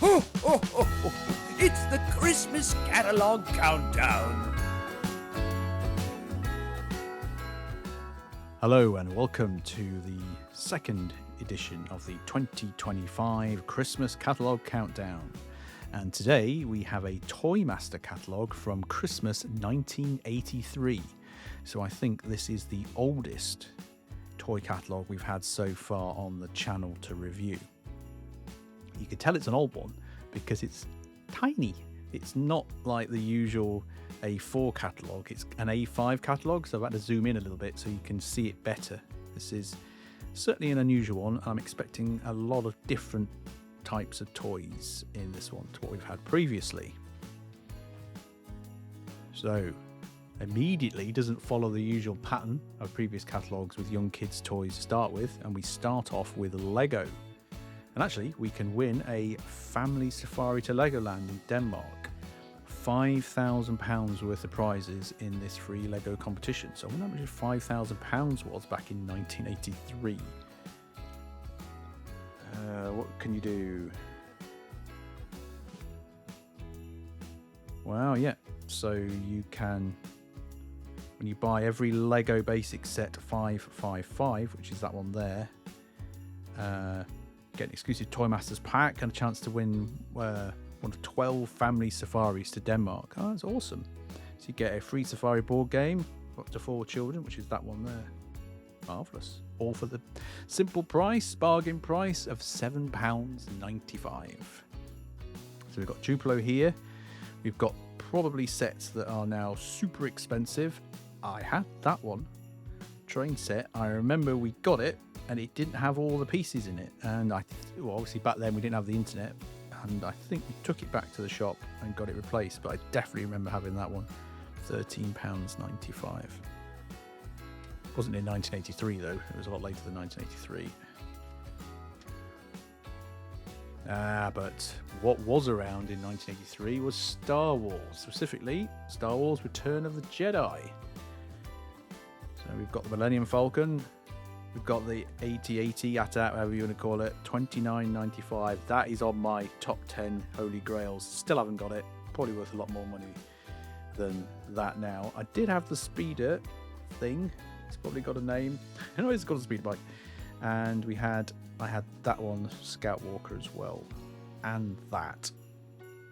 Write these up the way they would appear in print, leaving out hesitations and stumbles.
Ho, ho, ho, ho. It's the Christmas Catalogue Countdown. Hello and welcome to the second edition of the 2025 Christmas Catalogue Countdown. And today we have a Toymaster catalogue from Christmas 1983. So I think this is the oldest toy catalogue we've had so far on the channel to review. You can tell it's an old one because it's tiny. It's not like the usual A4 catalogue. It's an A5 catalogue, so I've had to zoom in a little bit so you can see it better. This is certainly an unusual one. I'm expecting a lot of different types of toys in this one to what we've had previously. So immediately doesn't follow the usual pattern of previous catalogues with young kids' toys to start with, and we start off with Lego. And actually, we can win a family safari to Legoland in Denmark. £5,000 worth of prizes in this free Lego competition. So I wonder how much £5,000 was back in 1983. What can you do? Wow, yeah. So you can, when you buy every Lego basic set 555, which is that one there, get an exclusive Toymasters pack and a chance to win one of 12 family safaris to Denmark. Oh, that's awesome. So you get a free safari board game up to 4 children, which is that one there. Marvellous. All for the simple price, bargain price of £7.95. So we've got Tupelo here. We've got probably sets that are now super expensive. I had that one. Train set. I remember we got it and it didn't have all the pieces in it. And obviously back then we didn't have the internet. And I think we took it back to the shop and got it replaced. But I definitely remember having that one. £13.95. Wasn't in 1983 though. It was a lot later than 1983. But what was around in 1983 was Star Wars. Specifically, Star Wars Return of the Jedi. So we've got the Millennium Falcon. We've got the AT-AT, AT-AT, however you want to call it, $29.95. That is on my top 10 holy grails. Still haven't got it. Probably worth a lot more money than that now. I did have the speeder thing. It's probably got a name. I know it's got a speed bike. And I had that one, Scout Walker as well. And that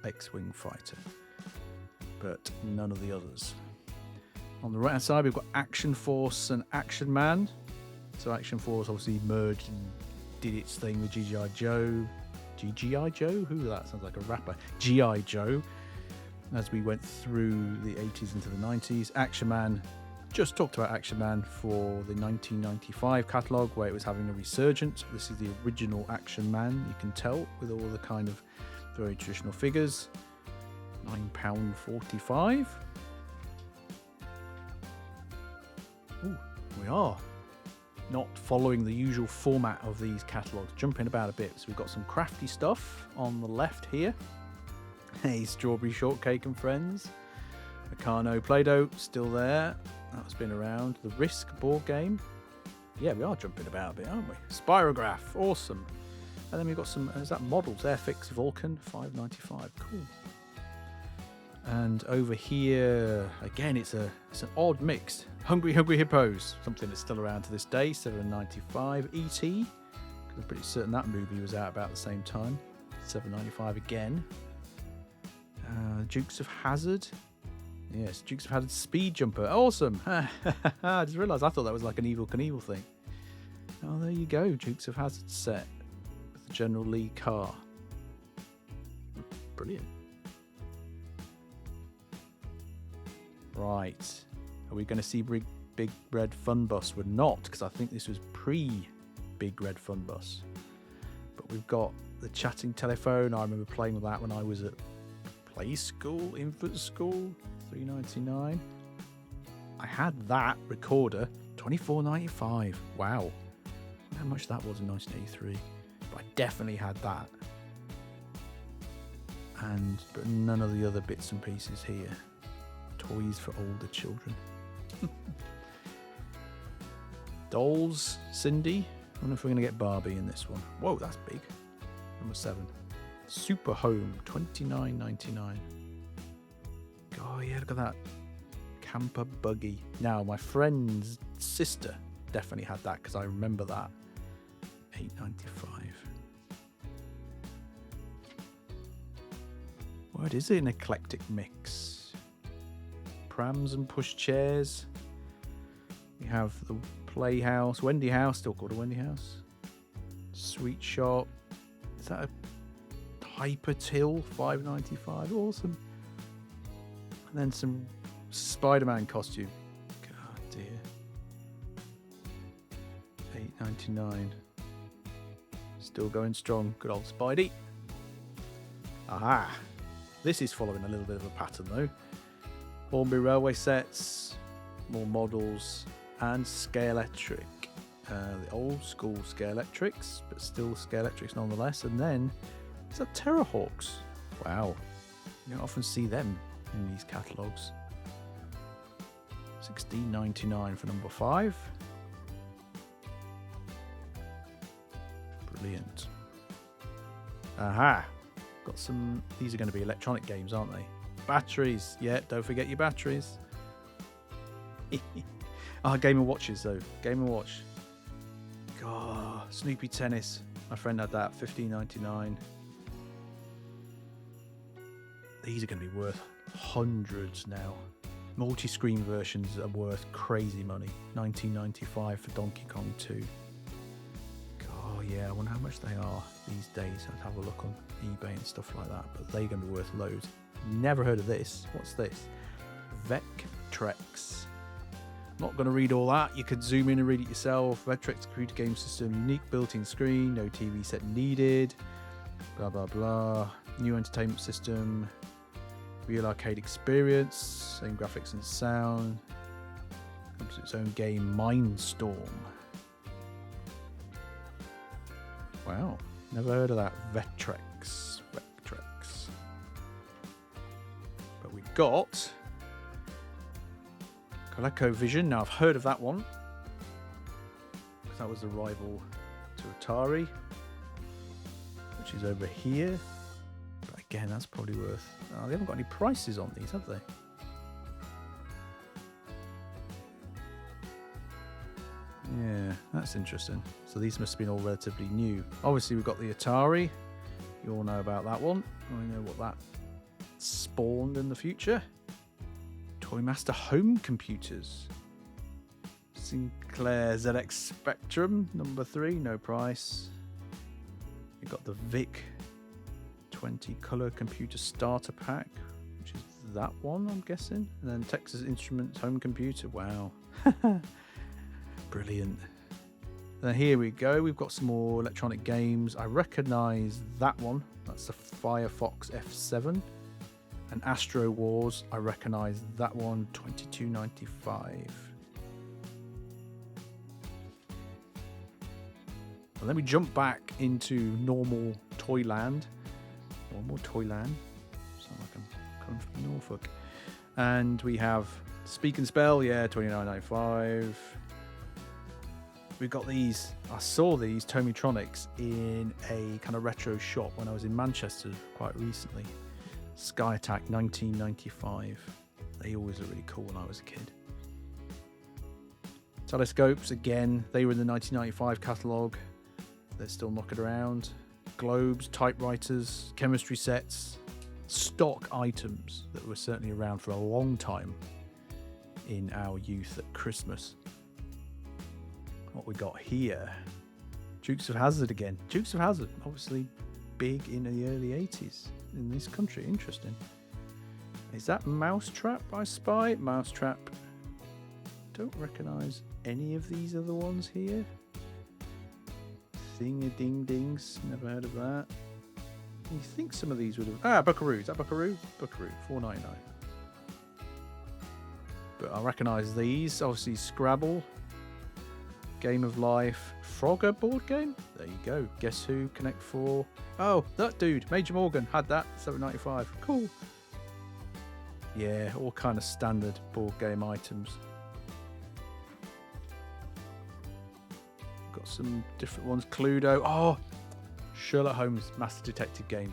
X-Wing fighter. But none of the others. On the right hand side, we've got Action Force and Action Man. So Action Force obviously merged and did its thing with G.I. Joe. G.I. Joe? Who that? Sounds like a rapper. G.I. Joe. As we went through the 80s into the 90s. Action Man. Just talked about Action Man for the 1995 catalogue where it was having a resurgence. This is the original Action Man, you can tell, with all the kind of very traditional figures. £9.45. Ooh, we are not following the usual format of these catalogues, jumping about a bit. So we've got some crafty stuff on the left here. Hey, Strawberry Shortcake and Friends. Meccano Play-Doh, still there. That's been around. The Risk board game. Yeah, we are jumping about a bit, aren't we? Spirograph, awesome. And then we've got some, is that models? Airfix Vulcan, $5.95. Cool. And over here, again, it's an odd mix. Hungry Hippos, something that's still around to this day, $7.95. E.T., because I'm pretty certain that movie was out about the same time. $7.95 again. Dukes of Hazzard. Yes, Dukes of Hazzard Speed Jumper. Awesome. I just realised I thought that was like an Evel Knievel thing. Oh, there you go. Dukes of Hazzard set with the General Lee car. Brilliant. Right. Are we going to see Big Red Fun Bus? We're not, because I think this was pre-Big Red Fun Bus. But we've got the chatting telephone. I remember playing with that when I was at play school, infant school. $3.99. I had that recorder, $24.95. Wow. How much that was in 1983. But I definitely had that. But none of the other bits and pieces here. Toys for older children. Dolls, Cindy. I wonder if we're going to get Barbie in this one. Whoa, that's big. Number 7. Super Home, $29.99. Oh yeah, look at that camper buggy. Now my friend's sister definitely had that because I remember that. $8.95. What is it? An eclectic mix. Prams and push chairs. We have the Playhouse, Wendy House, still called a Wendy House. Sweet Shop. Is that a Hyper Till? $5.95. Awesome. And then some Spider-Man costume. God dear. $8.99. Still going strong. Good old Spidey. Aha. This is following a little bit of a pattern though. Hornby Railway sets, more models, and Scalextric. The old school Scalextrics, but still Scalextrics nonetheless. And then, is that Terrahawks? Wow. You don't often see them in these catalogues. $16.99 for number 5. Brilliant. Aha. Got some, these are going to be electronic games, aren't they? Batteries. Yeah, don't forget your batteries. Game & Watches though. Game & Watch. God, Snoopy Tennis. My friend had that, $15.99. These are going to be worth hundreds now. Multi-screen versions are worth crazy money. $19.95 for Donkey Kong 2. Oh yeah, I wonder how much they are these days. I'd have a look on eBay and stuff like that, but they're going to be worth loads. Never heard of this. What's this? Vectrex. Not going to read all that. You could zoom in and read it yourself. Vectrex computer game system, unique built-in screen, no TV set needed. Blah blah blah. New entertainment system, real arcade experience, same graphics and sound. Comes with its own game, Mindstorm. Wow, never heard of that. Vectrex. But we got ColecoVision. Now I've heard of that one because that was the rival to Atari, which is over here. But again, that's probably worth. Oh, they haven't got any prices on these, have they? Yeah, that's interesting. So these must have been all relatively new. Obviously, we've got the Atari. You all know about that one. I know what that spawned in the future. Toymaster home computers. Sinclair ZX Spectrum, number 3, no price. We've got the VIC 20 color computer starter pack, which is that one, I'm guessing. And then Texas Instruments home computer. Wow. Brilliant. Then here we go. We've got some more electronic games. I recognize that one. That's the Firefox F7. And Astro Wars. I recognize that one. $22.95. And then we jump back into normal Toyland. Normal Toyland. Sound like I'm coming from Norfolk. And we have Speak and Spell. Yeah, $29.95. We've got these. I saw these Tomitronics in a kind of retro shop when I was in Manchester quite recently. Sky Attack, $19.95. They always were really cool when I was a kid. Telescopes, again, they were in the 1995 catalogue. They're still knocking around. Globes, typewriters, chemistry sets, stock items that were certainly around for a long time in our youth at Christmas. What we got here? Dukes of Hazzard again. Dukes of Hazzard, obviously big in the early 80s in this country. Interesting. Is that Mousetrap I spy? Mousetrap. Don't recognise any of these other ones here. Thing-a-ding-dings. Never heard of that. You think some of these would have... Buckaroo. Is that Buckaroo? Buckaroo. $4.99. But I recognise these. Obviously Scrabble. Game of Life, Frogger board game. There you go. Guess Who, Connect 4. Oh, that dude, Major Morgan, had that. $7.95. Cool. Yeah, all kind of standard board game items. Got some different ones. Cluedo. Oh, Sherlock Holmes Master Detective game.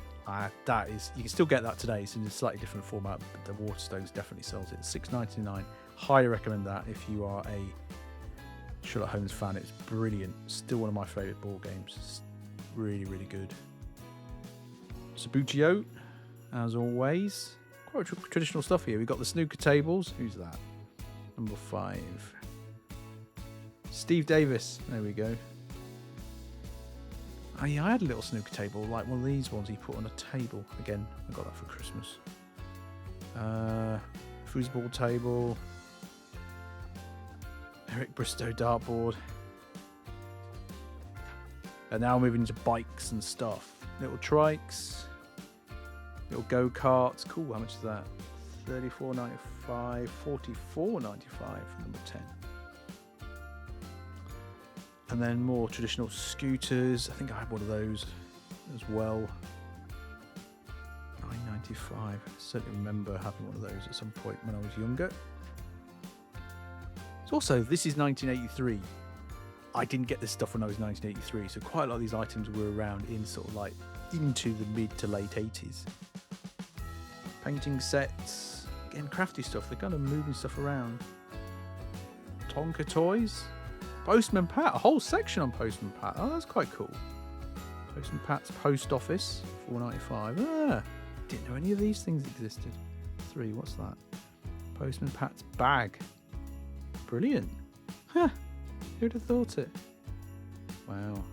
That is, you can still get that today. It's in a slightly different format, but the Waterstones definitely sells it. $6.99. Highly recommend that if you are a Sherlock Holmes fan. It's brilliant. Still one of my favourite board games. It's really, really good. Sabutio, as always. Quite traditional stuff here. We've got the snooker tables. Who's that? Number 5. Steve Davis. There we go. Oh yeah, I had a little snooker table, like one of these ones he put on a table. Again, I got that for Christmas. Foosball table. Eric Bristow dartboard. And now moving into bikes and stuff. Little trikes. Little go-karts. Cool, how much is that? $34.95, $44.95 for number 10. And then more traditional scooters. I think I had one of those as well. $9.95. I certainly remember having one of those at some point when I was younger. So also, this is 1983. I didn't get this stuff when I was 1983, so quite a lot of these items were around in sort of like into the mid to late 80s. Painting sets. Again, crafty stuff. They're kind of moving stuff around. Tonka toys. Postman Pat, a whole section on Postman Pat. Oh, that's quite cool. Postman Pat's Post Office, $4.95. Ah, didn't know any of these things existed. 3, what's that? Postman Pat's bag. Brilliant. Huh, who'd have thought it? Wow.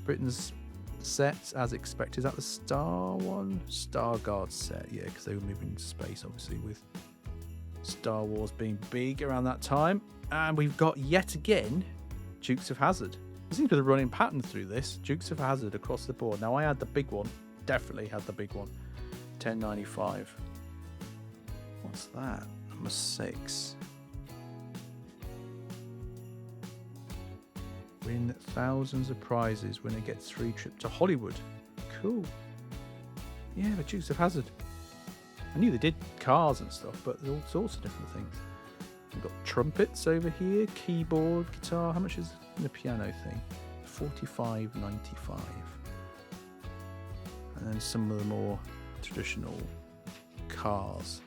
Britain's sets, as expected. Is that the Star one? Star Guard set, yeah, because they were moving into space, obviously, with Star Wars being big around that time. And we've got, yet again, Dukes of Hazzard. There seems to be a running pattern through this. Dukes of Hazzard across the board. Now, I had the big one. Definitely had the big one. $10.95. What's that? Number 6. Win thousands of prizes when it gets free trip to Hollywood. Cool. Yeah, but Dukes of Hazzard. I knew they did cars and stuff, but there's all sorts of different things. We've got trumpets over here, keyboard, guitar. How much is the piano thing? $45.95. And then some of the more traditional cars.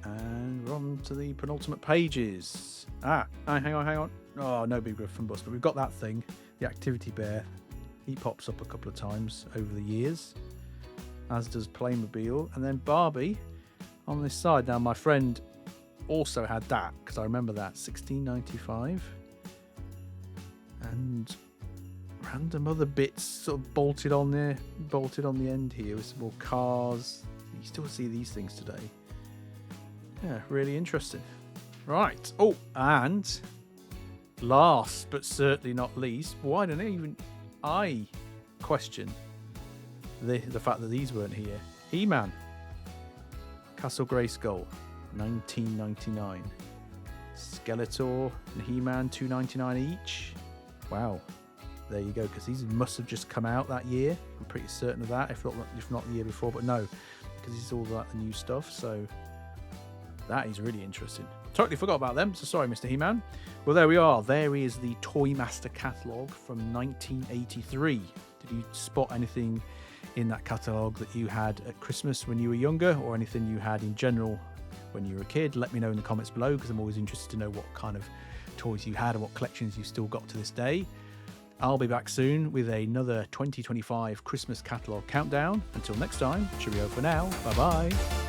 And we're on to the penultimate pages. Hang on. Oh, no Big Griffin Bus, but we've got that thing, the Activity Bear. He pops up a couple of times over the years, as does Playmobil. And then Barbie on this side. Now, my friend also had that, because I remember that, $16.95. And random other bits sort of bolted on the end here with some more cars. You still see these things today. Yeah, really interesting. Right. Oh, and last but certainly not least, why don't even I question the fact that these weren't here? He-Man, Castle Grayskull, $19.99. Skeletor and He-Man, $2.99 each. Wow, there you go. Because these must have just come out that year. I'm pretty certain of that. If not the year before, but no, because this is all like the new stuff. So that is really interesting. Totally forgot about them. So sorry, Mr. He-Man. Well, there we are. There is the Toymaster catalogue from 1983. Did you spot anything in that catalogue that you had at Christmas when you were younger, or anything you had in general when you were a kid? Let me know in the comments below, because I'm always interested to know what kind of toys you had and what collections you've still got to this day. I'll be back soon with another 2025 Christmas catalogue countdown. Until next time, cheerio for now. Bye bye.